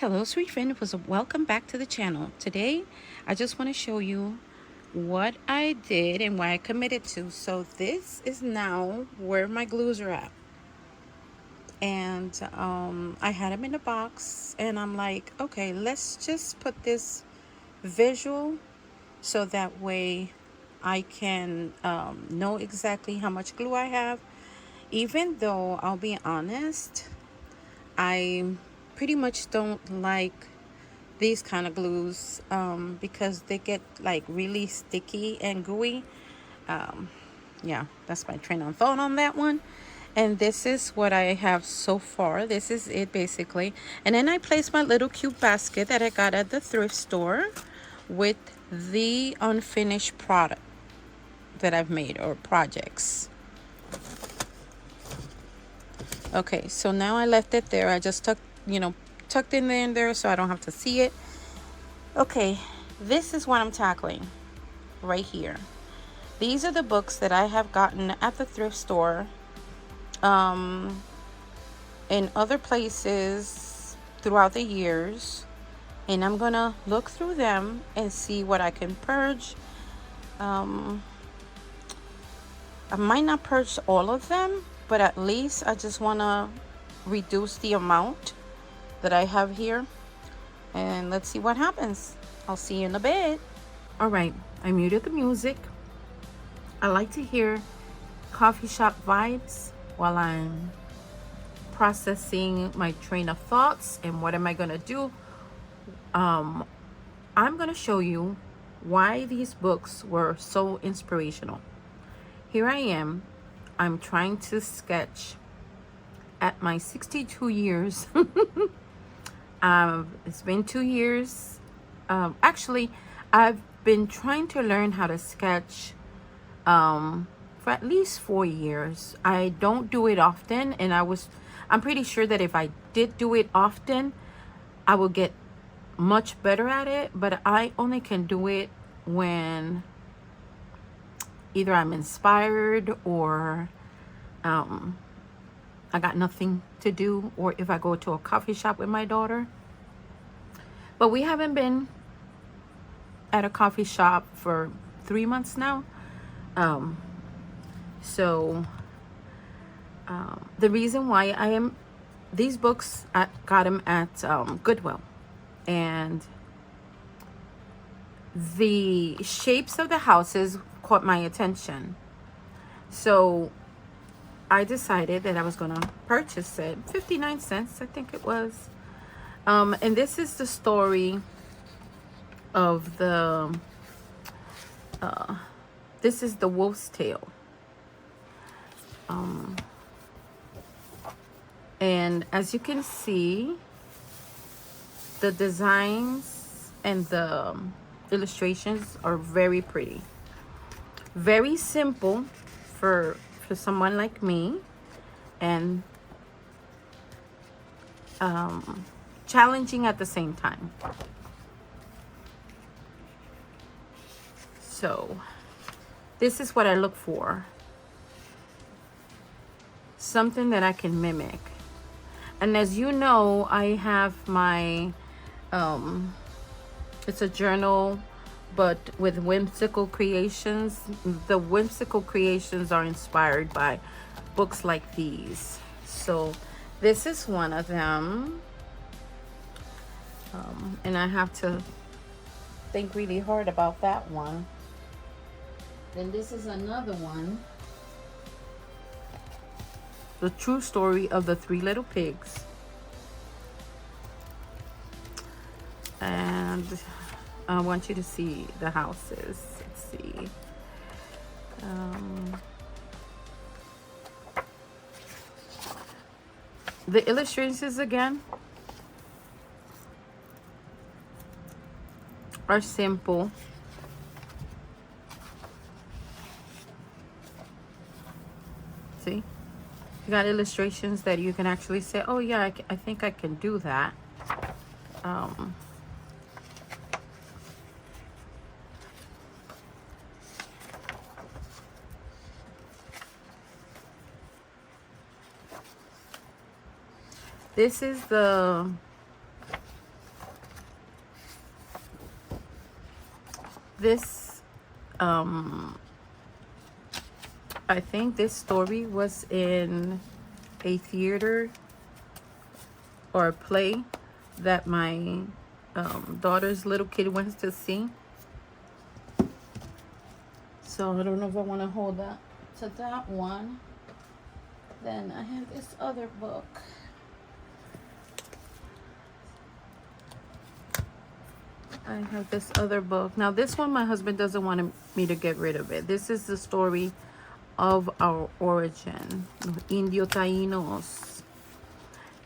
Hello, sweet friend. It was welcome back to the channel. Today, I just want to show you what I did and why I committed to. So this is now where my glues are at. And I had them in a box and I'm like, okay, let's just put this visual so that way I can know exactly how much glue I have. Even though I'll be honest, I pretty much don't like these kind of glues because they get like really sticky and gooey. Yeah, that's my train on thought on that one. And this is what I have so far. This is it basically. And then I place my little cute basket that I got at the thrift store with the unfinished product that I've made, or projects. Okay, so now I left it there. I just tucked in there so I don't have to see it. Okay, this is what I'm tackling right here. These are the books that I have gotten at the thrift store, in other places throughout the years, and I'm gonna look through them and see what I can purge. I might not purge all of them, but at least I just want to reduce the amount that I have here, and let's see what happens. I'll see you in a bit. All right, I muted the music. I like to hear coffee shop vibes while I'm processing my train of thoughts and what am I gonna do. I'm gonna show you why these books were so inspirational. Here I am. I'm trying to sketch at my 62 years. It's been 2 years. Actually, I've been trying to learn how to sketch for at least 4 years. I don't do it often, and I'm pretty sure that if I did do it often, I would get much better at it, but I only can do it when either I'm inspired or I got nothing to do, or if I go to a coffee shop with my daughter. But we haven't been at a coffee shop for 3 months now. So the reason why these books, I got them at Goodwill, and the shapes of the houses caught my attention. So I decided that I was gonna purchase it. 59 cents, I think it was. And this is the story of this is the wolf's tale. And as you can see, the designs and the illustrations are very pretty. Very simple for someone like me, and challenging at the same time. So this is what I look for. Something that I can mimic. And as you know, I have my it's a journal, but with whimsical creations. The whimsical creations are inspired by books like these. So this is one of them. And I have to think really hard about that one. Then this is another one. The true story of the 3 little pigs. And I want you to see the houses. Let's see. The illustrations again are simple. See? You got illustrations that you can actually say, oh yeah, I think I can do that. This is the This, I think this story was in a theater or a play that my daughter's little kid wants to see. So I don't know if I want to hold that to that one. Then I have this other book. I have this other book. Now this one, my husband doesn't want me to get rid of it. This is the story of our origin, Indio Tainos.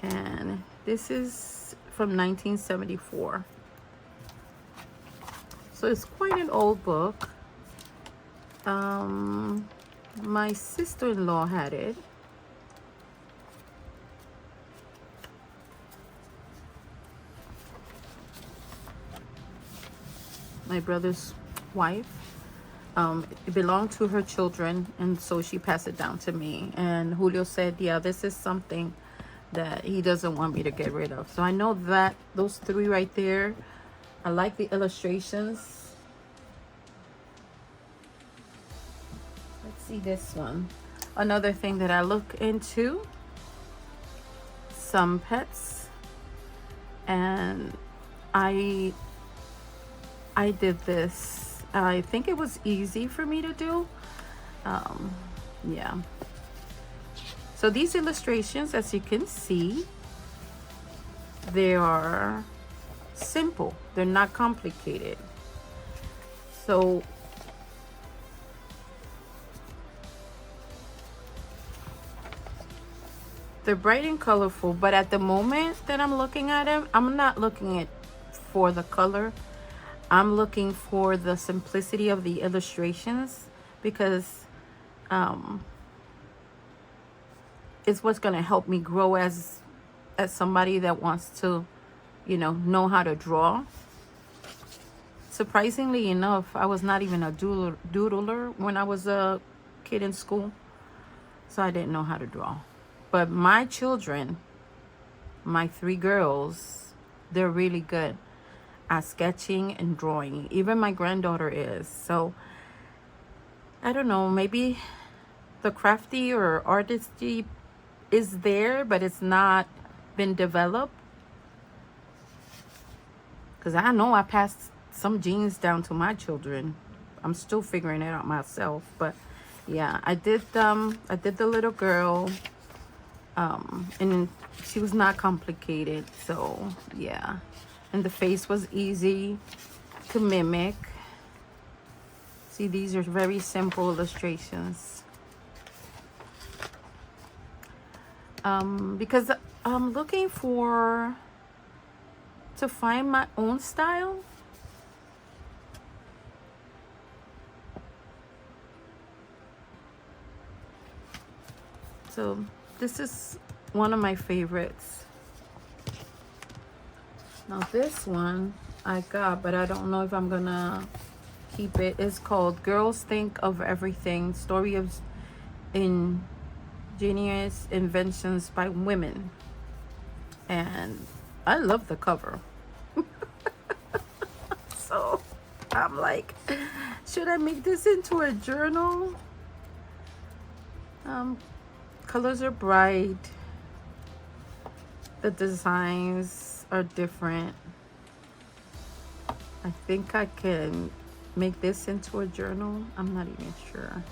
And this is from 1974. So it's quite an old book. My sister-in-law had it. My brother's wife. It belonged to her children, and so she passed it down to me. And Julio said, yeah, this is something that he doesn't want me to get rid of. So I know that those three right there, I like the illustrations. Let's see this one. Another thing that I look into, some pets, and I did this. I think it was easy for me to do. Yeah. So these illustrations, as you can see, they are simple. They're not complicated. So they're bright and colorful, but at the moment that I'm looking at them, I'm not looking at for the color. I'm looking for the simplicity of the illustrations, because it's what's going to help me grow as somebody that wants to, know how to draw. Surprisingly enough, I was not even a doodler when I was a kid in school, so I didn't know how to draw. But my children, my three girls, they're really good at sketching and drawing. Even my granddaughter is. So I don't know, maybe the crafty or artistry is there, but it's not been developed. Because I know I passed some genes down to my children. I'm still figuring it out myself. But yeah, I did the little girl, and she was not complicated. So yeah. And the face was easy to mimic. See, these are very simple illustrations. Because I'm looking to find my own style. So this is one of my favorites. Now this one I got, but I don't know if I'm gonna keep it. It's called Girls Think of Everything, Story of Ingenious Inventions by Women. And I love the cover. So I'm like, should I make this into a journal? Colors are bright. The designs are different. I think I can make this into a journal. I'm not even sure.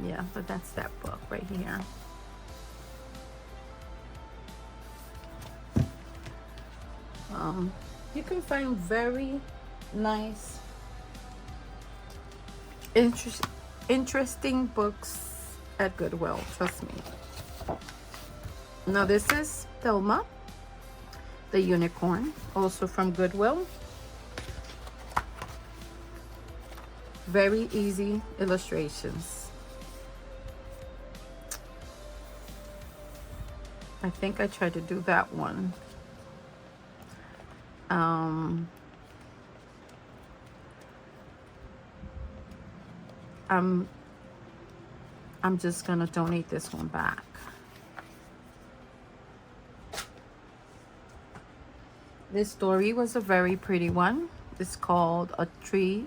Yeah, but that's that book right here. You can find very nice, interesting books at Goodwill, trust me. Now this is Thelma, the unicorn, also from Goodwill. Very easy illustrations. I think I tried to do that one. I'm just gonna donate this one back. This story was a very pretty one. It's called A Tree.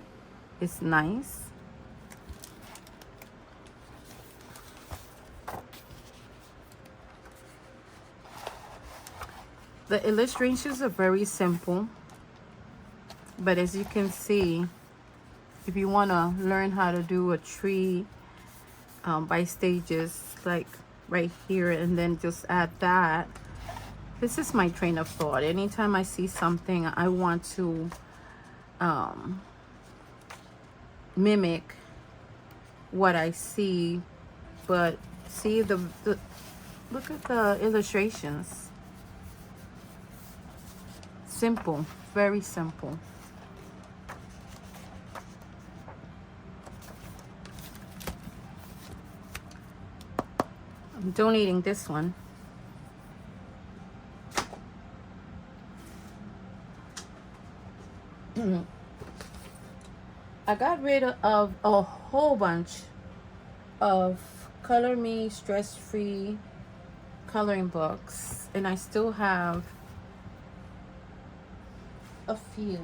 It's nice. The illustrations are very simple, but as you can see, if you want to learn how to do a tree by stages, like right here, and then just add that. This is my train of thought. Anytime I see something, I want to mimic what I see, but see the look at the illustrations. Simple, very simple. I'm donating this one. I got rid of a whole bunch of Color Me stress-free coloring books, and I still have a few.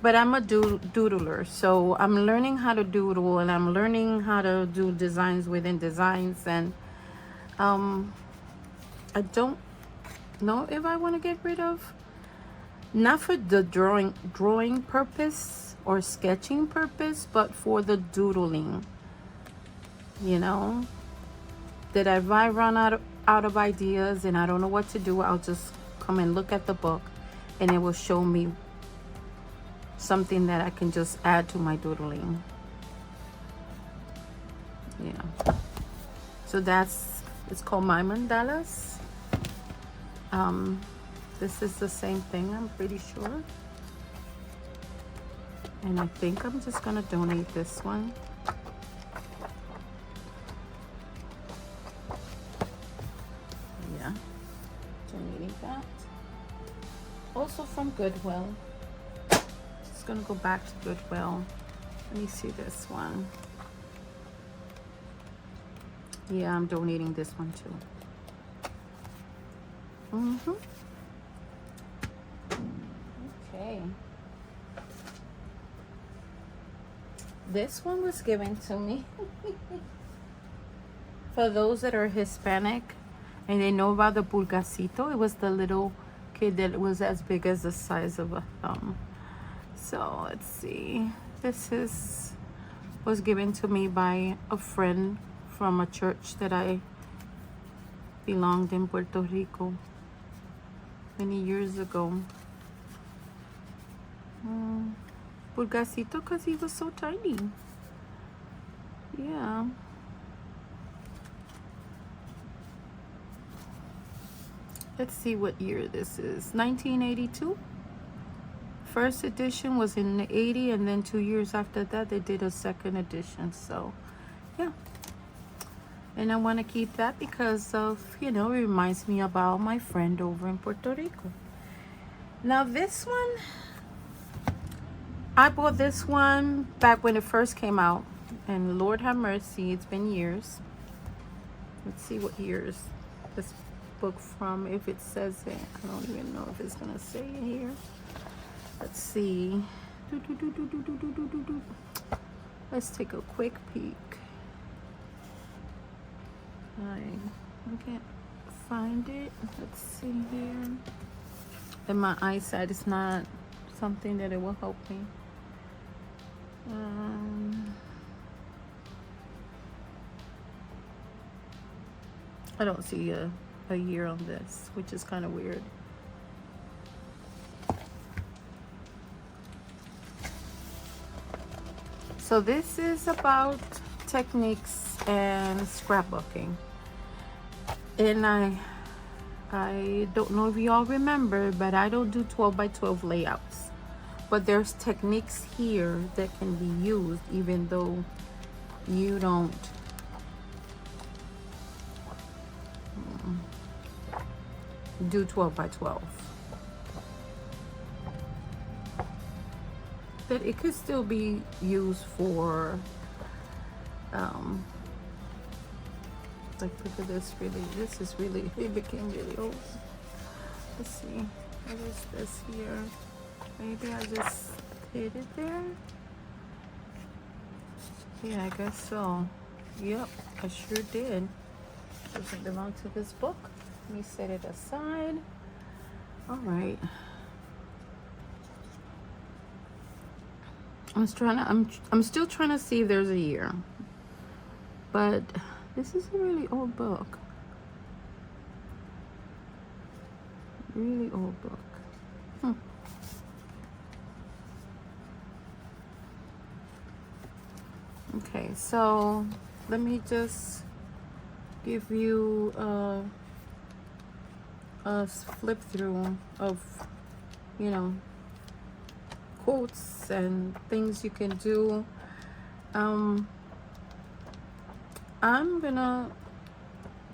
But I'm a doodler, so I'm learning how to doodle, and I'm learning how to do designs within designs, and I don't know if I want to get rid of, not for the drawing purpose or sketching purpose, but for the doodling, you know, that if I run out of ideas and I don't know what to do, I'll just come and look at the book, and it will show me something that I can just add to my doodling. Yeah. So it's called My Mandalas. This is the same thing, I'm pretty sure. And I think I'm just gonna donate this one. Yeah, donating that. Also from Goodwill. Just gonna go back to Goodwill. Let me see this one. Yeah, I'm donating this one too. Okay. This one was given to me. For those that are Hispanic and they know about the pulgacito, it was the little kid that was as big as the size of a thumb. So let's see. This was given to me by a friend from a church that I belonged in Puerto Rico many years ago. Pulgacito, because he was so tiny. Yeah. Let's see what year this is. 1982. First edition was in 80, and then 2 years after that they did a second edition. So yeah, and I want to keep that because of, you know, it reminds me about my friend over in Puerto Rico. Now this one, I bought this one back when it first came out, and Lord have mercy, it's been years. Let's see what years this book from, if it says it. I don't even know if it's gonna say it here. Let's see. Let's take a quick peek. I can't find it. Let's see here. And my eyesight is not something that it will help me. I don't see a year on this, which is kind of weird. So this is about techniques and scrapbooking. And I don't know if you all remember, but I don't do 12 by 12 layouts. But there's techniques here that can be used even though you don't do 12 by 12. That it could still be used for like, look at this, really, this is really, it became really old. Let's see, What is this here? Maybe I just hid it there? Yeah, I guess so. Yep, I sure did. Doesn't belong to this book. Let me set it aside. All right. I'm still trying to see if there's a year. But this is a really old book. Really old book. Okay, so let me just give you a flip through of, you know, quotes and things you can do. I'm gonna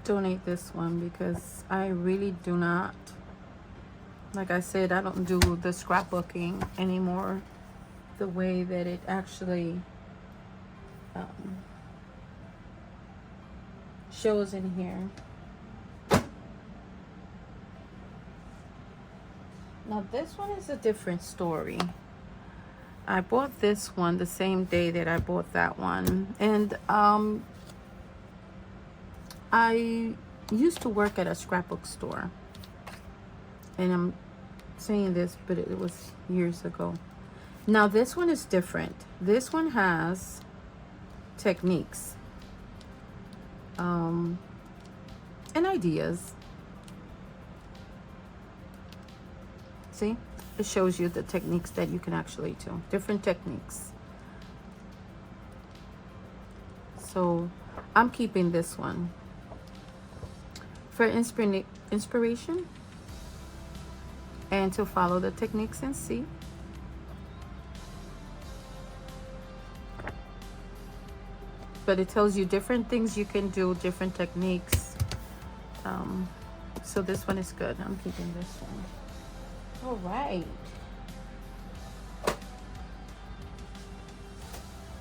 donate this one because I really do not, like I said, I don't do the scrapbooking anymore the way that it actually shows in here. Now this one is a different story. I bought this one the same day that I bought that one, and I used to work at a scrapbook store, and I'm saying this, but it was years ago. Now this one is different. This one has techniques and ideas. See, it shows you the techniques that you can actually do, different techniques. So I'm keeping this one for inspiration and to follow the techniques and see. But it tells you different things you can do, different techniques. So this one is good. I'm keeping this one. All right.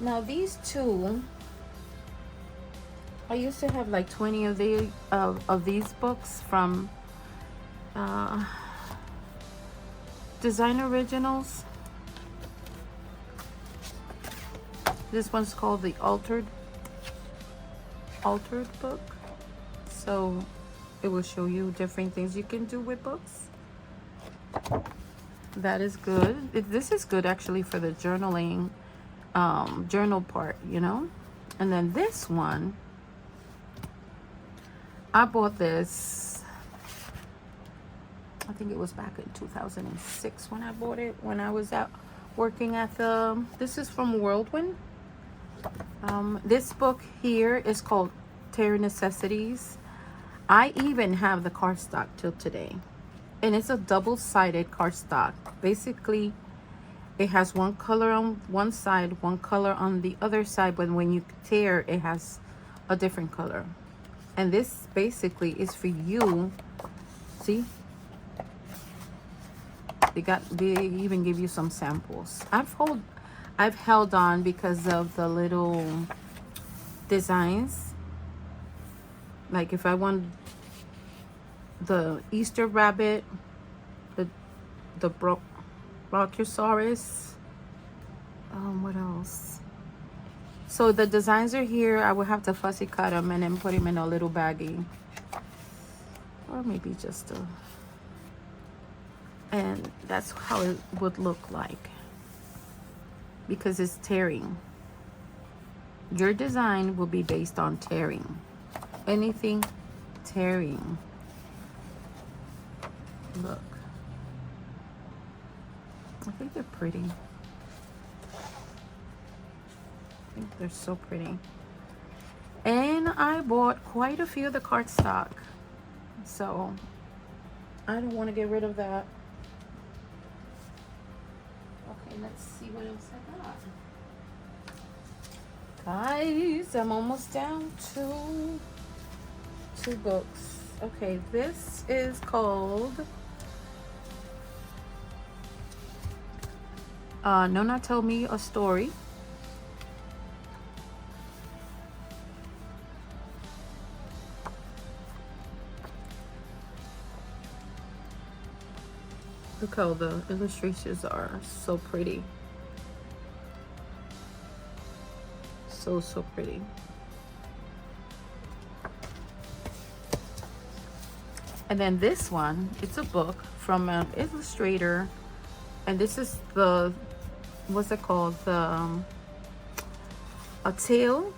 Now these two, I used to have like 20 of these books from Design Originals. This one's called the Altered book. So it will show you different things you can do with books. That is good. This is good actually for the journaling, journal part, you know. And then this one, I bought this, I think it was back in 2006 when I bought it, when I was out working at the, this is from Whirlwind. This book here is called Terror Necessities. I even have the cardstock till today, and it's a double-sided cardstock. Basically, it has one color on one side, one color on the other side, but when you tear, it has a different color. And this basically is for you. See, they even give you some samples. I've held on because of the little designs. Like if I want the Easter rabbit, the Brachiosaurus, what else? So the designs are here. I will have to fussy cut them and then put them in a little baggie, or maybe just a, and that's how it would look like, because it's tearing. Your design will be based on tearing. Anything tearing. Look, I think they're pretty. I think they're so pretty. And I bought quite a few of the cardstock, so I don't want to get rid of that. Okay, let's see what else I got. Guys, I'm almost down to 2 books. Okay, this is called Nona Tell Me a Story. Look how the illustrations are so pretty. So pretty. And then this one, it's a book from an illustrator, and this is the, what's it called, the a tale.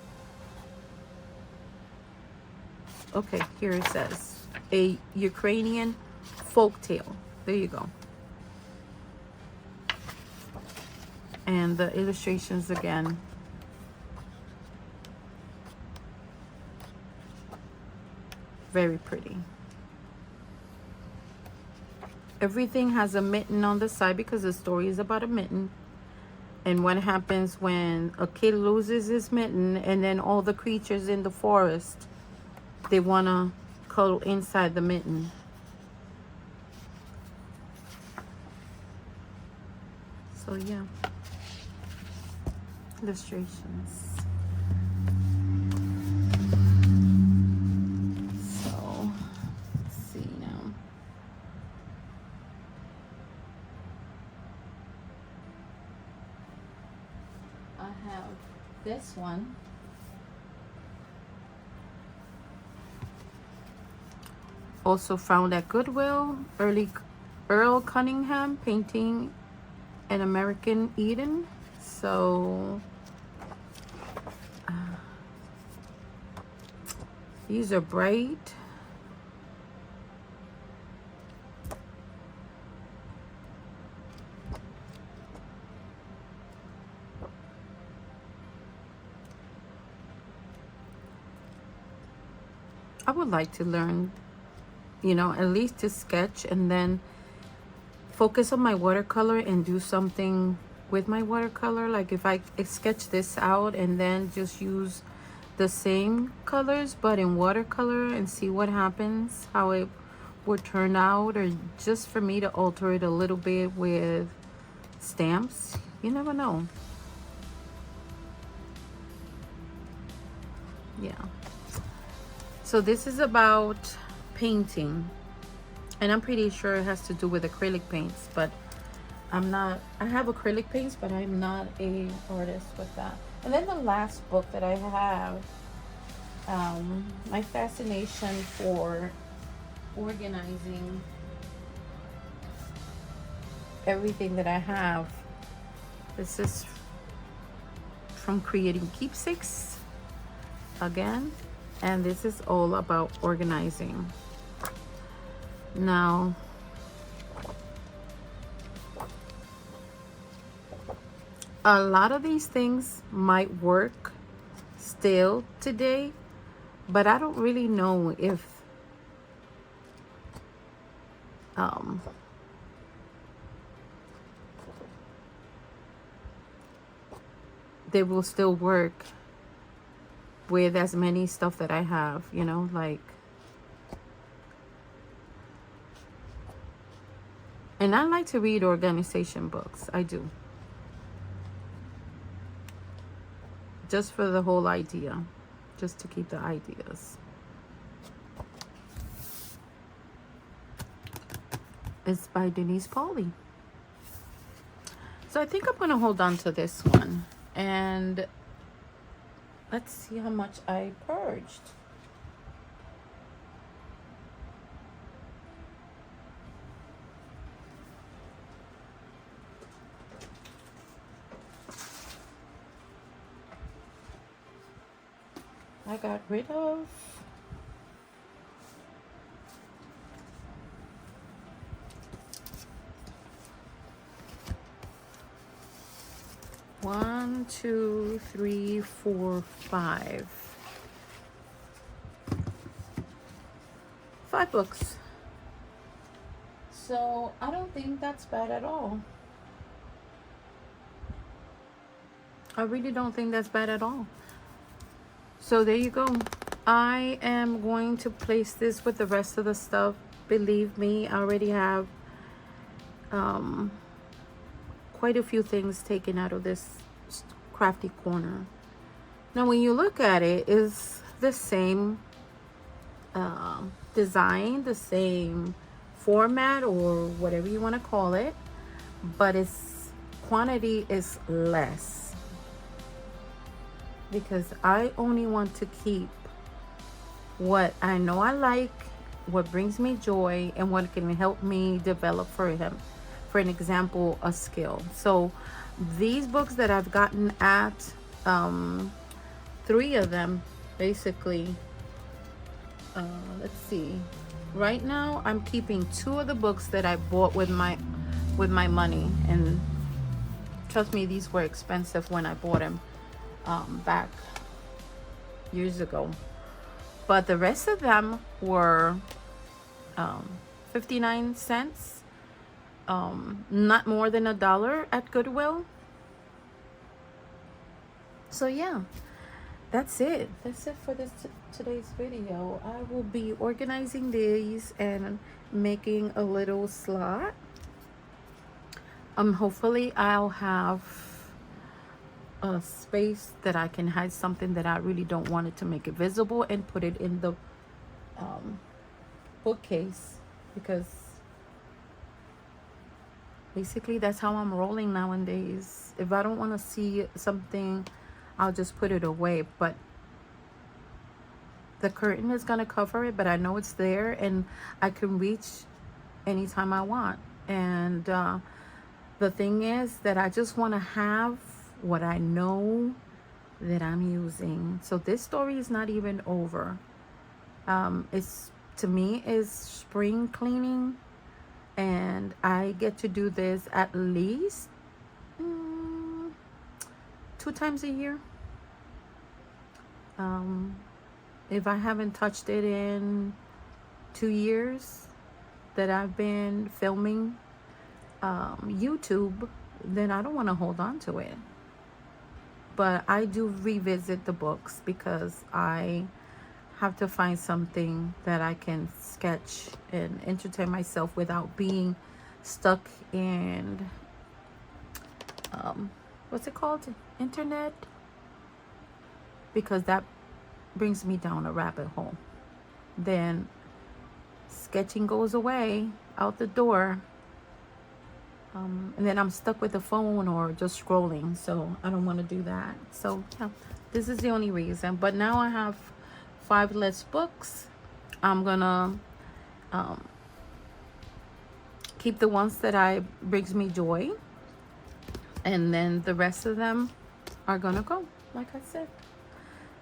Okay, here it says a Ukrainian folk tale. There you go. And the illustrations again, very pretty. Everything has a mitten on the side because the story is about a mitten. And what happens when a kid loses his mitten, and then all the creatures in the forest, they want to cuddle inside the mitten. So yeah, illustrations. So let's see now. I have this one. Also found at Goodwill. Earl Cunningham painting an American Eden. So these are bright. I would like to learn, you know, at least to sketch and then focus on my watercolor and do something with my watercolor. Like if I sketch this out and then just use the same colors but in watercolor and see what happens, how it would turn out, or just for me to alter it a little bit with stamps. You never know. Yeah. So this is about painting, and I'm pretty sure it has to do with acrylic paints, but I'm not, I have acrylic paints, but I'm not a artist with that. And then the last book that I have, my fascination for organizing everything that I have. This is from Creating Keepsakes again, and this is all about organizing. Now, a lot of these things might work still today, but I don't really know if they will still work with as many stuff that I have, you know, like, and I like to read organization books. I do. Just for the whole idea, just to keep the ideas. It's by Denise Pauly. So I think I'm gonna hold on to this one, and let's see how much I purged. I got rid of 1, 2, 3, 4, 5 books. So I don't think that's bad at all. I really don't think that's bad at all. So there you go. I am going to place this with the rest of the stuff. Believe me, I already have quite a few things taken out of this crafty corner. Now when you look at it, it's the same design, the same format or whatever you want to call it, but its quantity is less because I only want to keep what I know I like, what brings me joy, and what can help me develop for him. For an example, a skill. So these books that I've gotten at, 3 of them basically, let's see, right now I'm keeping 2 of the books that I bought with my money, and trust me, these were expensive when I bought them back years ago. But the rest of them were 59 cents, not more than $1 at Goodwill. So yeah, that's it for this today's video. I will be organizing these and making a little slot. Hopefully I'll have a space that I can hide something that I really don't want it to make it visible, and put it in the bookcase, because basically that's how I'm rolling nowadays. If I don't want to see something, I'll just put it away. But the curtain is going to cover it, but I know it's there and I can reach anytime I want. And the thing is that I just want to have what I know that I'm using. So this story is not even over. It's, to me, is spring cleaning, and I get to do this at least 2 times a year. If I haven't touched it in 2 years that I've been filming YouTube, then I don't want to hold on to it. But I do revisit the books because I have to find something that I can sketch and entertain myself without being stuck in what's it called, internet, because that brings me down a rabbit hole. Then sketching goes away out the door, and then I'm stuck with the phone or just scrolling. So I don't want to do that. So yeah, this is the only reason. But now I have 5 less books. I'm gonna keep the ones that brings me joy, and then the rest of them are gonna go, like I said.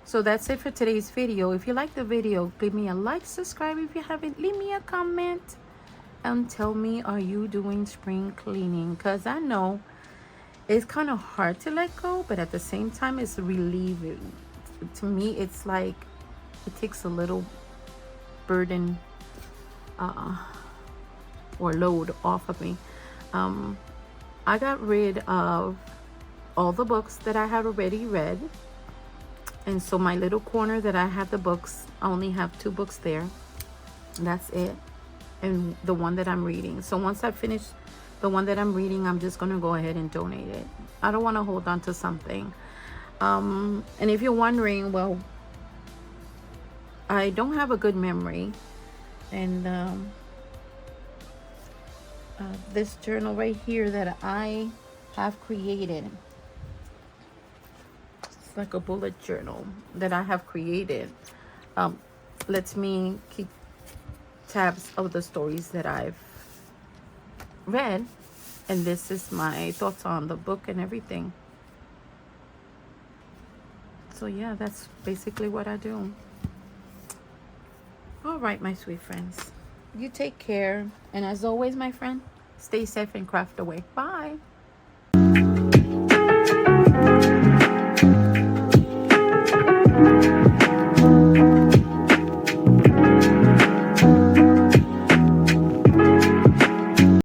So that's it for today's video. If you like the video, give me a like, subscribe if you haven't, leave me a comment, and tell me, are you doing spring cleaning? Because I know it's kind of hard to let go, but at the same time it's relieving. To me, it's like it takes a little burden or load off of me. I got rid of all the books that I had already read, and so my little corner that I have the books, I only have 2 books there. That's it, and the one that I'm reading. So once I finish the one that I'm reading, I'm just gonna go ahead and donate it. I don't want to hold on to something. And if you're wondering, well, I don't have a good memory, and this journal right here that I have created, it's like a bullet journal that I have created, lets me keep tabs of the stories that I've read, and this is my thoughts on the book and everything. So yeah, that's basically what I do. All right, my sweet friends, you take care, and as always, my friend, stay safe and craft away. Bye.